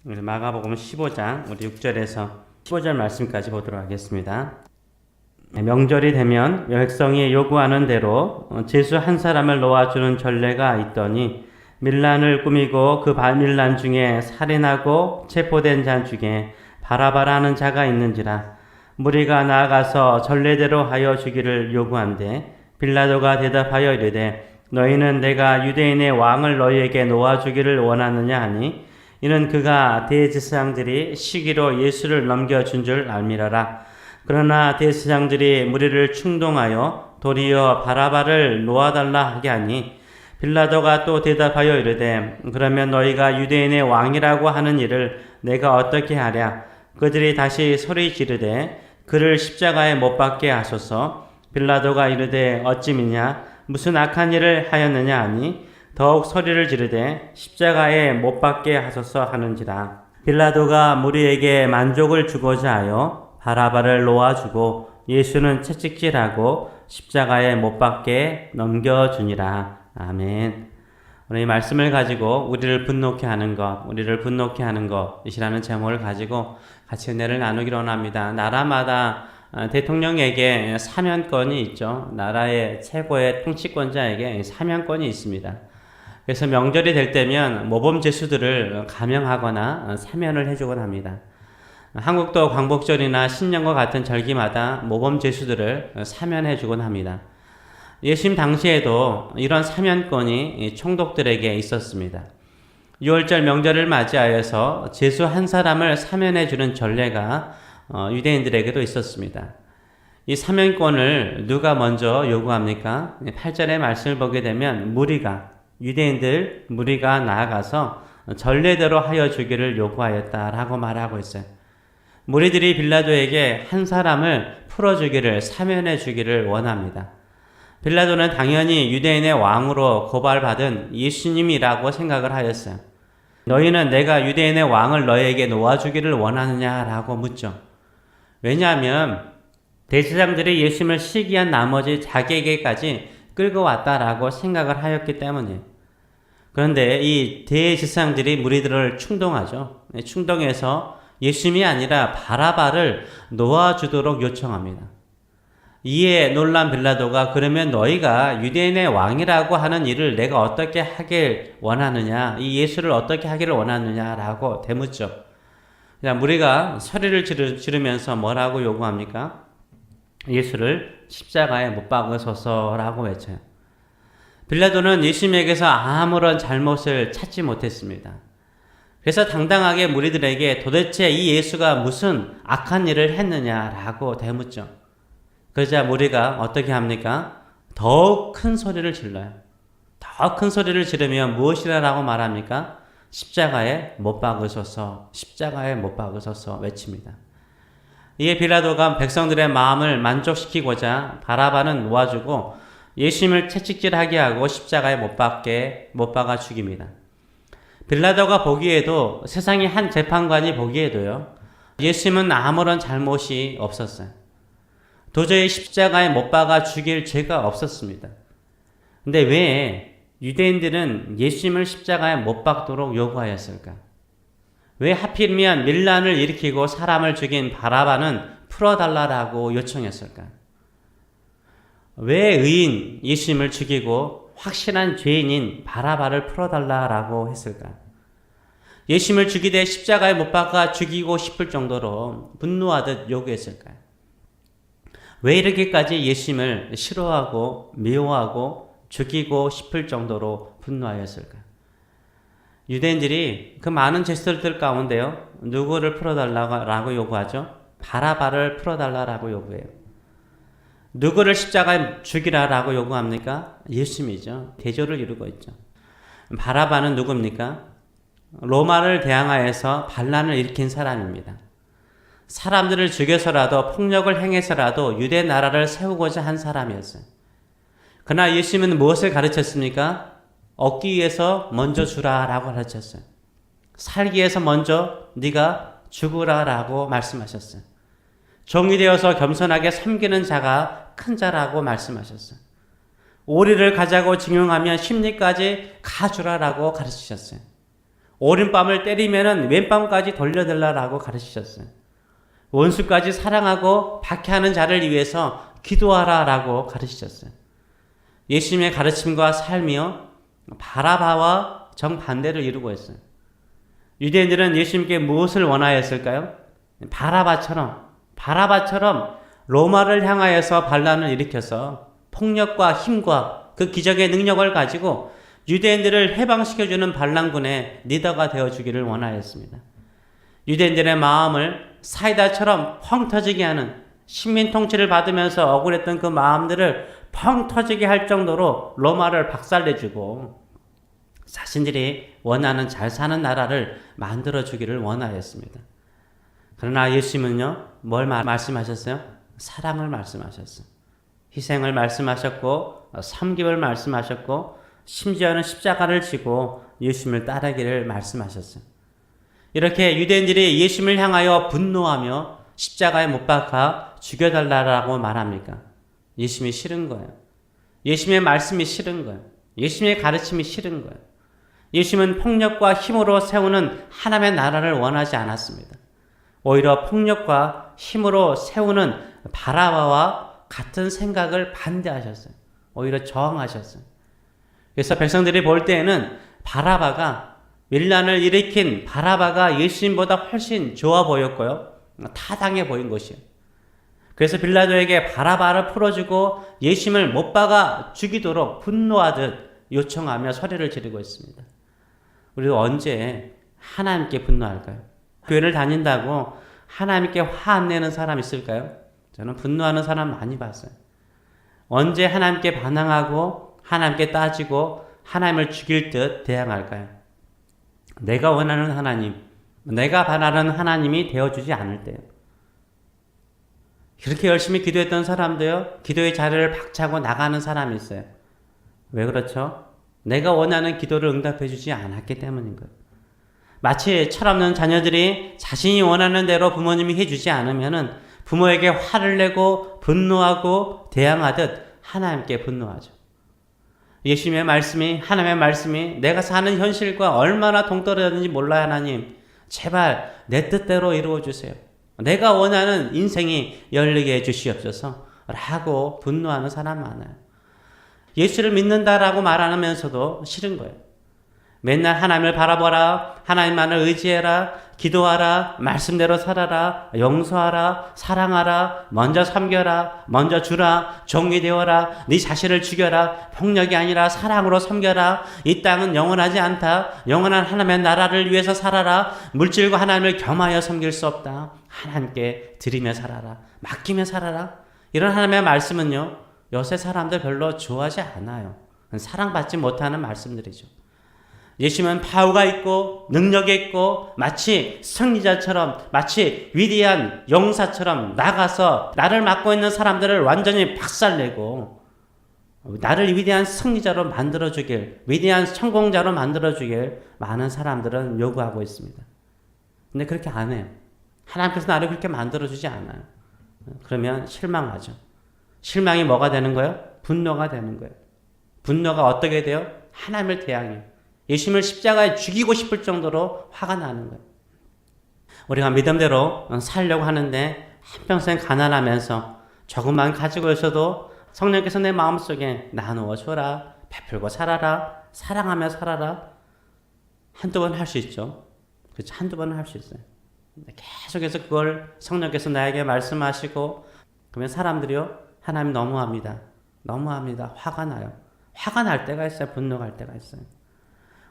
마가복음 15장 우리 6절에서 15절 말씀까지 보도록 하겠습니다. 명절이 되면 백성이 요구하는 대로 제수 한 사람을 놓아주는 전례가 있더니 밀란을 꾸미고 그 밀란 중에 살인하고 체포된 자 중에 바라바라는 자가 있는지라. 무리가 나아가서 전례대로 하여 주기를 요구한대 빌라도가 대답하여 이르되 너희는 내가 유대인의 왕을 너희에게 놓아주기를 원하느냐 하니 이는 그가 대제사장들이 시기로 예수를 넘겨준 줄 알미라라. 그러나 대제사장들이 무리를 충동하여 도리어 바라바를 놓아달라 하게 하니 빌라도가 또 대답하여 이르되 그러면 너희가 유대인의 왕이라고 하는 일을 내가 어떻게 하랴. 그들이 다시 소리 지르되 그를 십자가에 못 박게 하소서. 빌라도가 이르되 어찌미냐 무슨 악한 일을 하였느냐 하니 더욱 소리를 지르되 십자가에 못 박게 하소서 하는지라. 빌라도가 무리에게 만족을 주고자 하여 바라바를 놓아주고 예수는 채찍질하고 십자가에 못 박게 넘겨주니라. 아멘. 오늘 이 말씀을 가지고 우리를 분노케 하는 것이라는 제목을 가지고 같이 은혜를 나누기로 원합니다. 나라마다 대통령에게 사면권이 있죠. 나라의 최고의 통치권자에게 사면권이 있습니다. 그래서 명절이 될 때면 모범 제수들을 감형하거나 사면을 해주곤 합니다. 한국도 광복절이나 신년과 같은 절기마다 모범 제수들을 사면해주곤 합니다. 예수님 당시에도 이런 사면권이 총독들에게 있었습니다. 6월절 명절을 맞이하여서 제수 한 사람을 사면해주는 전례가 유대인들에게도 있었습니다. 이 사면권을 누가 먼저 요구합니까? 8절의 말씀을 보게 되면 유대인들 무리가 나아가서 전례대로 하여 주기를 요구하였다라고 말하고 있어요. 무리들이 빌라도에게 한 사람을 풀어주기를 사면해 주기를 원합니다. 빌라도는 당연히 유대인의 왕으로 고발받은 예수님이라고 생각을 하였어요. 너희는 내가 유대인의 왕을 너희에게 놓아주기를 원하느냐라고 묻죠. 왜냐하면 대제사장들이 예수님을 시기한 나머지 자기에게까지 끌고 왔다라고 생각을 하였기 때문이에요. 그런데 이 대제사장들이 무리들을 충동하죠. 충동해서 예수님이 아니라 바라바를 놓아주도록 요청합니다. 이에 놀란 빌라도가 그러면 너희가 유대인의 왕이라고 하는 일을 내가 어떻게 하길 원하느냐, 이 예수를 어떻게 하기를 원하느냐라고 되묻죠. 무리가 소리를 지르면서 뭐라고 요구합니까? 예수를 십자가에 못 박으소서라고 외쳐요. 빌라도는 예수님에게서 아무런 잘못을 찾지 못했습니다. 그래서 당당하게 무리들에게 도대체 이 예수가 무슨 악한 일을 했느냐라고 되묻죠. 그러자 무리가 어떻게 합니까? 더욱 큰 소리를 질러요. 더 큰 소리를 지르면 무엇이라고 말합니까? 십자가에 못 박으소서, 십자가에 못 박으소서 외칩니다. 이에 빌라도가 백성들의 마음을 만족시키고자 바라바는 놓아주고 예수님을 채찍질하게 하고 십자가에 못 박아 죽입니다. 빌라도가 보기에도 세상의 한 재판관이 보기에도요. 예수님은 아무런 잘못이 없었어요. 도저히 십자가에 못 박아 죽일 죄가 없었습니다. 근데 왜 유대인들은 예수님을 십자가에 못 박도록 요구하였을까? 왜 하필이면 밀란을 일으키고 사람을 죽인 바라바는 풀어달라고 요청했을까? 왜 의인 예수님을 죽이고 확실한 죄인인 바라바를 풀어달라고 했을까? 예수님을 죽이되 십자가에 못 박아 죽이고 싶을 정도로 분노하듯 요구했을까요? 왜 이렇게까지 예수님을 싫어하고 미워하고 죽이고 싶을 정도로 분노하였을까? 유대인들이 그 많은 제수들 가운데요. 누구를 풀어달라고 요구하죠? 바라바를 풀어달라고 요구해요. 누구를 십자가에 죽이라라고 요구합니까? 예수님이죠. 대조를 이루고 있죠. 바라바는 누굽니까? 로마를 대항하여서 반란을 일으킨 사람입니다. 사람들을 죽여서라도 폭력을 행해서라도 유대 나라를 세우고자 한 사람이었어요. 그러나 예수님은 무엇을 가르쳤습니까? 얻기 위해서 먼저 주라라고 가르쳤어요. 살기 위해서 먼저 네가 죽으라라고 말씀하셨어요. 종이 되어서 겸손하게 섬기는 자가 큰 자라고 말씀하셨어요. 오리를 가자고 증용하면 심리까지 가주라라고 가르치셨어요. 오른밤을 때리면은 왼밤까지 돌려달라고 가르치셨어요. 원수까지 사랑하고 박해하는 자를 위해서 기도하라라고 가르치셨어요. 예수님의 가르침과 삶이요, 바라바와 정반대를 이루고 있어요. 유대인들은 예수님께 무엇을 원하였을까요? 바라바처럼 로마를 향하여서 반란을 일으켜서 폭력과 힘과 그 기적의 능력을 가지고 유대인들을 해방시켜주는 반란군의 리더가 되어주기를 원하였습니다. 유대인들의 마음을 사이다처럼 펑 터지게 하는, 식민 통치를 받으면서 억울했던 그 마음들을 펑 터지게 할 정도로 로마를 박살내주고 자신들이 원하는 잘 사는 나라를 만들어주기를 원하였습니다. 그러나 예수님은요, 뭘 말씀하셨어요? 사랑을 말씀하셨어요. 희생을 말씀하셨고, 섬김을 말씀하셨고, 심지어는 십자가를 지고 예수님을 따르기를 말씀하셨어요. 이렇게 유대인들이 예수님을 향하여 분노하며 십자가에 못 박아 죽여달라고 말합니까? 예수님이 싫은 거예요. 예수님의 말씀이 싫은 거예요. 예수님의 가르침이 싫은 거예요. 예수님은 폭력과 힘으로 세우는 하나님의 나라를 원하지 않았습니다. 오히려 폭력과 힘으로 세우는 바라바와 같은 생각을 반대하셨어요. 오히려 저항하셨어요. 그래서 백성들이 볼 때에는 밀란을 일으킨 바라바가 예수님보다 훨씬 좋아 보였고요, 타당해 보인 것이에요. 그래서 빌라도에게 바라바를 풀어주고 예수님을 못 박아 죽이도록 분노하듯 요청하며 소리를 지르고 있습니다. 우리가 언제 하나님께 분노할까요? 교회를 다닌다고 하나님께 화 안 내는 사람 있을까요? 저는 분노하는 사람 많이 봤어요. 언제 하나님께 반항하고 하나님께 따지고 하나님을 죽일 듯 대항할까요? 내가 원하는 하나님, 내가 바라는 하나님이 되어주지 않을 때요. 그렇게 열심히 기도했던 사람도요, 기도의 자리를 박차고 나가는 사람이 있어요. 왜 그렇죠? 내가 원하는 기도를 응답해주지 않았기 때문인 거예요. 마치 철없는 자녀들이 자신이 원하는 대로 부모님이 해주지 않으면은 부모에게 화를 내고 분노하고 대항하듯 하나님께 분노하죠. 예수님의 말씀이, 하나님의 말씀이 내가 사는 현실과 얼마나 동떨어졌는지 몰라요. 하나님, 제발 내 뜻대로 이루어주세요. 내가 원하는 인생이 열리게 해주시옵소서 라고 분노하는 사람 많아요. 예수를 믿는다라고 말하면서도 싫은 거예요. 맨날 하나님을 바라보라, 하나님만을 의지해라, 기도하라, 말씀대로 살아라, 용서하라, 사랑하라, 먼저 섬겨라, 먼저 주라, 종이 되어라, 네 자신을 죽여라, 폭력이 아니라 사랑으로 섬겨라, 이 땅은 영원하지 않다, 영원한 하나님의 나라를 위해서 살아라, 물질과 하나님을 겸하여 섬길 수 없다, 하나님께 드리며 살아라, 맡기며 살아라. 이런 하나님의 말씀은요, 요새 사람들 별로 좋아하지 않아요. 사랑받지 못하는 말씀들이죠. 예수님은 파워가 있고 능력이 있고 마치 승리자처럼, 마치 위대한 용사처럼 나가서 나를 맡고 있는 사람들을 완전히 박살내고 나를 위대한 승리자로 만들어주길, 위대한 성공자로 만들어주길 많은 사람들은 요구하고 있습니다. 근데 그렇게 안 해요. 하나님께서 나를 그렇게 만들어주지 않아요. 그러면 실망하죠. 실망이 뭐가 되는 거예요? 분노가 되는 거예요. 분노가 어떻게 돼요? 하나님을 대항해요. 예수님을 십자가에 죽이고 싶을 정도로 화가 나는 거예요. 우리가 믿음대로 살려고 하는데 한평생 가난하면서 조금만 가지고 있어도 성령께서 내 마음속에 나누어 줘라, 베풀고 살아라, 사랑하며 살아라. 한두 번 할 수 있죠. 그렇죠. 한두 번은 할 수 있어요. 계속해서 그걸 성령께서 나에게 말씀하시고 그러면 사람들이요, 하나님 너무합니다. 화가 나요. 화가 날 때가 있어요. 분노가 날 때가 있어요.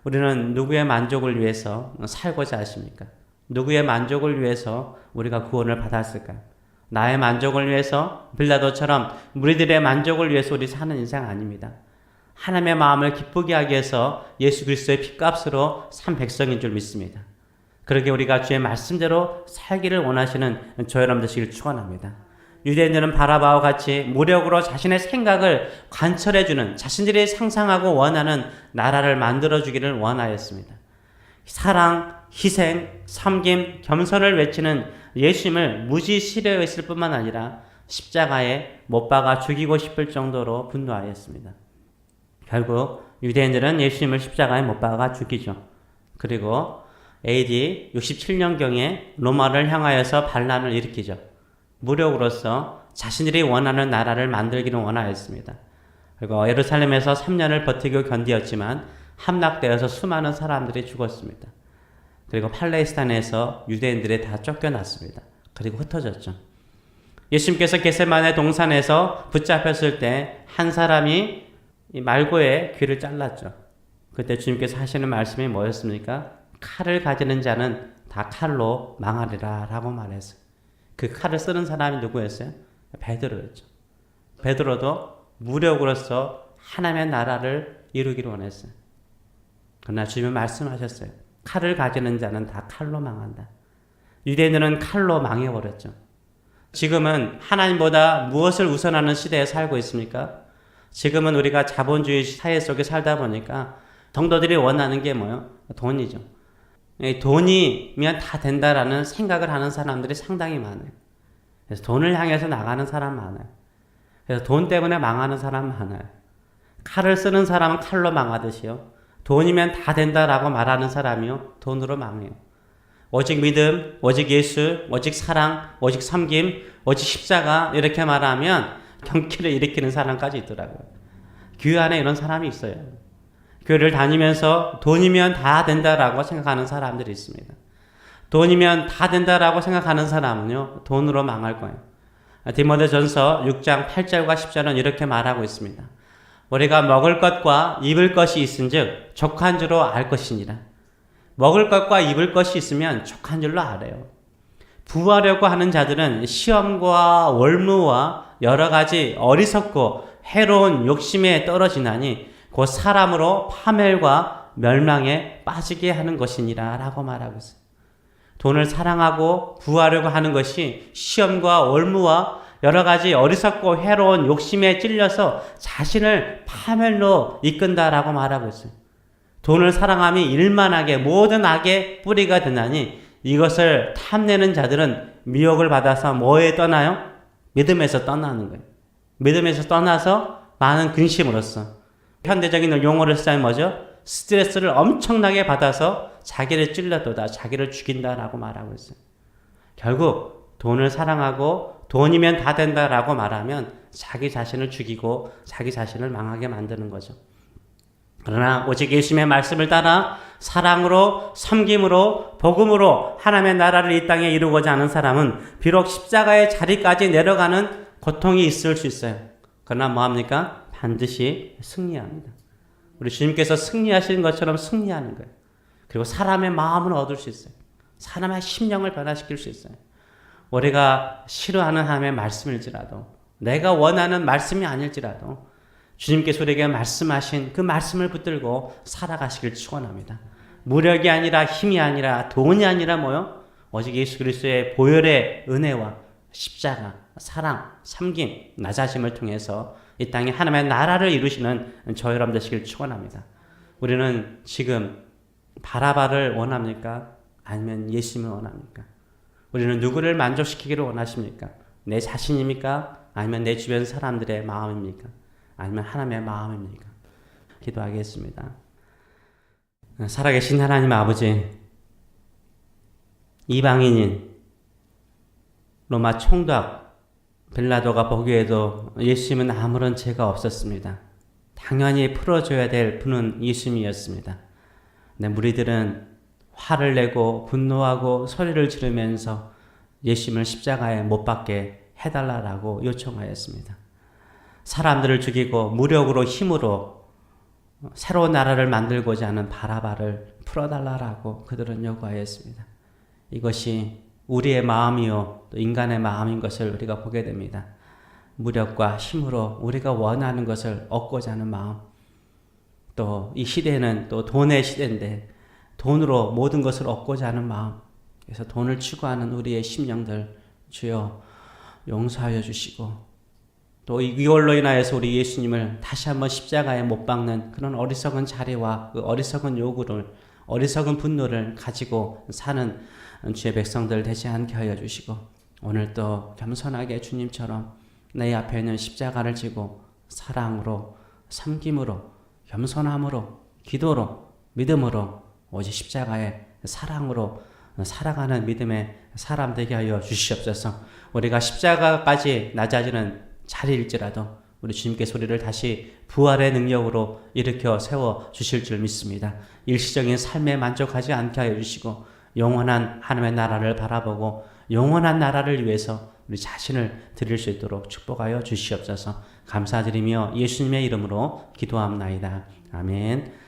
우리는 누구의 만족을 위해서 살고자 하십니까? 누구의 만족을 위해서 우리가 구원을 받았을까요? 나의 만족을 위해서, 빌라도처럼 무리들의 만족을 위해서 우리 사는 인생 아닙니다. 하나님의 마음을 기쁘게 하기 위해서 예수 그리스도의 핏값으로 산 백성인 줄 믿습니다. 그렇게 우리가 주의 말씀대로 살기를 원하시는 저 여러분 되시길 축원합니다. 유대인들은 바라바와 같이 무력으로 자신의 생각을 관철해주는, 자신들이 상상하고 원하는 나라를 만들어주기를 원하였습니다. 사랑, 희생, 섬김, 겸손을 외치는 예수님을 무지 싫어했을 뿐만 아니라 십자가에 못 박아 죽이고 싶을 정도로 분노하였습니다. 결국 유대인들은 예수님을 십자가에 못 박아 죽이죠. 그리고 AD 67년경에 로마를 향하여서 반란을 일으키죠. 무력으로서 자신들이 원하는 나라를 만들기를 원하였습니다. 그리고 예루살렘에서 3년을 버티고 견디었지만 함락되어서 수많은 사람들이 죽었습니다. 그리고 팔레스타인에서 유대인들이 다 쫓겨났습니다. 그리고 흩어졌죠. 예수님께서 겟세마네 동산에서 붙잡혔을 때 한 사람이 이 말고의 귀를 잘랐죠. 그때 주님께서 하시는 말씀이 뭐였습니까? 칼을 가지는 자는 다 칼로 망하리라 라고 말했어요. 그 칼을 쓰는 사람이 누구였어요? 베드로였죠. 베드로도 무력으로서 하나님의 나라를 이루기를 원했어요. 그러나 주님은 말씀하셨어요. 칼을 가지는 자는 다 칼로 망한다. 유대인들은 칼로 망해버렸죠. 지금은 하나님보다 무엇을 우선하는 시대에 살고 있습니까? 지금은 우리가 자본주의 사회 속에 살다 보니까 성도들이 원하는 게 뭐예요? 돈이죠. 돈이면 다 된다라는 생각을 하는 사람들이 상당히 많아요. 그래서 돈을 향해서 나가는 사람 많아요. 그래서 돈 때문에 망하는 사람 많아요. 칼을 쓰는 사람은 칼로 망하듯이요. 돈이면 다 된다라고 말하는 사람이요. 돈으로 망해요. 오직 믿음, 오직 예수, 오직 사랑, 오직 섬김, 오직 십자가 이렇게 말하면 경기를 일으키는 사람까지 있더라고요. 교회 안에 이런 사람이 있어요. 교회를 다니면서 돈이면 다 된다라고 생각하는 사람들이 있습니다. 돈이면 다 된다라고 생각하는 사람은요, 돈으로 망할 거예요. 디모데전서 6장 8절과 10절은 이렇게 말하고 있습니다. 우리가 먹을 것과 입을 것이 있은즉 족한 줄로 알 것이니라. 먹을 것과 입을 것이 있으면 족한 줄로 알아요. 부하려고 하는 자들은 시험과 월무와 여러 가지 어리석고 해로운 욕심에 떨어지나니 곧 사람으로 파멸과 멸망에 빠지게 하는 것이니라 라고 말하고 있어요. 돈을 사랑하고 부하려고 하는 것이 시험과 월무와 여러 가지 어리석고 해로운 욕심에 찔려서 자신을 파멸로 이끈다라고 말하고 있어요. 돈을 사랑함이 일만하게 모든 악의 뿌리가 되나니 이것을 탐내는 자들은 미혹을 받아서 뭐에 떠나요? 믿음에서 떠나는 거예요. 믿음에서 떠나서 많은 근심으로써 현대적인 용어를 쓰자면 뭐죠? 스트레스를 엄청나게 받아서 자기를 찔러도다, 자기를 죽인다라고 말하고 있어요. 결국 돈을 사랑하고 돈이면 다 된다라고 말하면 자기 자신을 죽이고 자기 자신을 망하게 만드는 거죠. 그러나 오직 예수님의 말씀을 따라 사랑으로, 섬김으로, 복음으로 하나님의 나라를 이 땅에 이루고자 하는 사람은 비록 십자가의 자리까지 내려가는 고통이 있을 수 있어요. 그러나 뭐합니까? 반드시 승리합니다. 우리 주님께서 승리하신 것처럼 승리하는 거예요. 그리고 사람의 마음을 얻을 수 있어요. 사람의 심령을 변화시킬 수 있어요. 우리가 싫어하는 하나님의 말씀일지라도, 내가 원하는 말씀이 아닐지라도 주님께서 우리에게 말씀하신 그 말씀을 붙들고 살아가시길 축원합니다. 무력이 아니라 힘이 아니라 돈이 아니라 뭐요? 오직 예수 그리스도의 보혈의 은혜와 십자가, 사랑, 섬김, 낮아짐을 통해서 이 땅에 하나님의 나라를 이루시는 저 여러분 되시길 축원합니다. 우리는 지금 바라바를 원합니까? 아니면 예수님을 원합니까? 우리는 누구를 만족시키기를 원하십니까? 내 자신입니까? 아니면 내 주변 사람들의 마음입니까? 아니면 하나님의 마음입니까? 기도하겠습니다. 살아계신 하나님 아버지, 이방인인 로마 총독 빌라도가 보기에도 예수님은 아무런 죄가 없었습니다. 당연히 풀어줘야 될 분은 예수님이었습니다. 근데 무리들은 화를 내고 분노하고 소리를 지르면서 예수님을 십자가에 못 박게 해달라고 요청하였습니다. 사람들을 죽이고 무력으로 힘으로 새로운 나라를 만들고자 하는 바라바를 풀어달라고 그들은 요구하였습니다. 이것이 우리의 마음이요 또 인간의 마음인 것을 우리가 보게 됩니다. 무력과 힘으로 우리가 원하는 것을 얻고자 하는 마음, 또 이 시대는 또 돈의 시대인데 돈으로 모든 것을 얻고자 하는 마음, 그래서 돈을 추구하는 우리의 심령들 주여 용서하여 주시고, 또 이걸로 인하여서 우리 예수님을 다시 한번 십자가에 못 박는 그런 어리석은 자리와 그 어리석은 요구를, 어리석은 분노를 가지고 사는 주의 백성들 되지 않게 하여 주시고, 오늘 또 겸손하게 주님처럼 내 앞에 있는 십자가를 지고 사랑으로, 섬김으로, 겸손함으로, 기도로, 믿음으로 오직 십자가에 사랑으로 살아가는 믿음의 사람 되게 하여 주시옵소서. 우리가 십자가까지 낮아지는 자리일지라도 우리 주님께서 우리를 다시 부활의 능력으로 일으켜 세워 주실 줄 믿습니다. 일시적인 삶에 만족하지 않게 하여 주시고 영원한 하나님의 나라를 바라보고 영원한 나라를 위해서 우리 자신을 드릴 수 있도록 축복하여 주시옵소서. 감사드리며 예수님의 이름으로 기도합나이다. 아멘.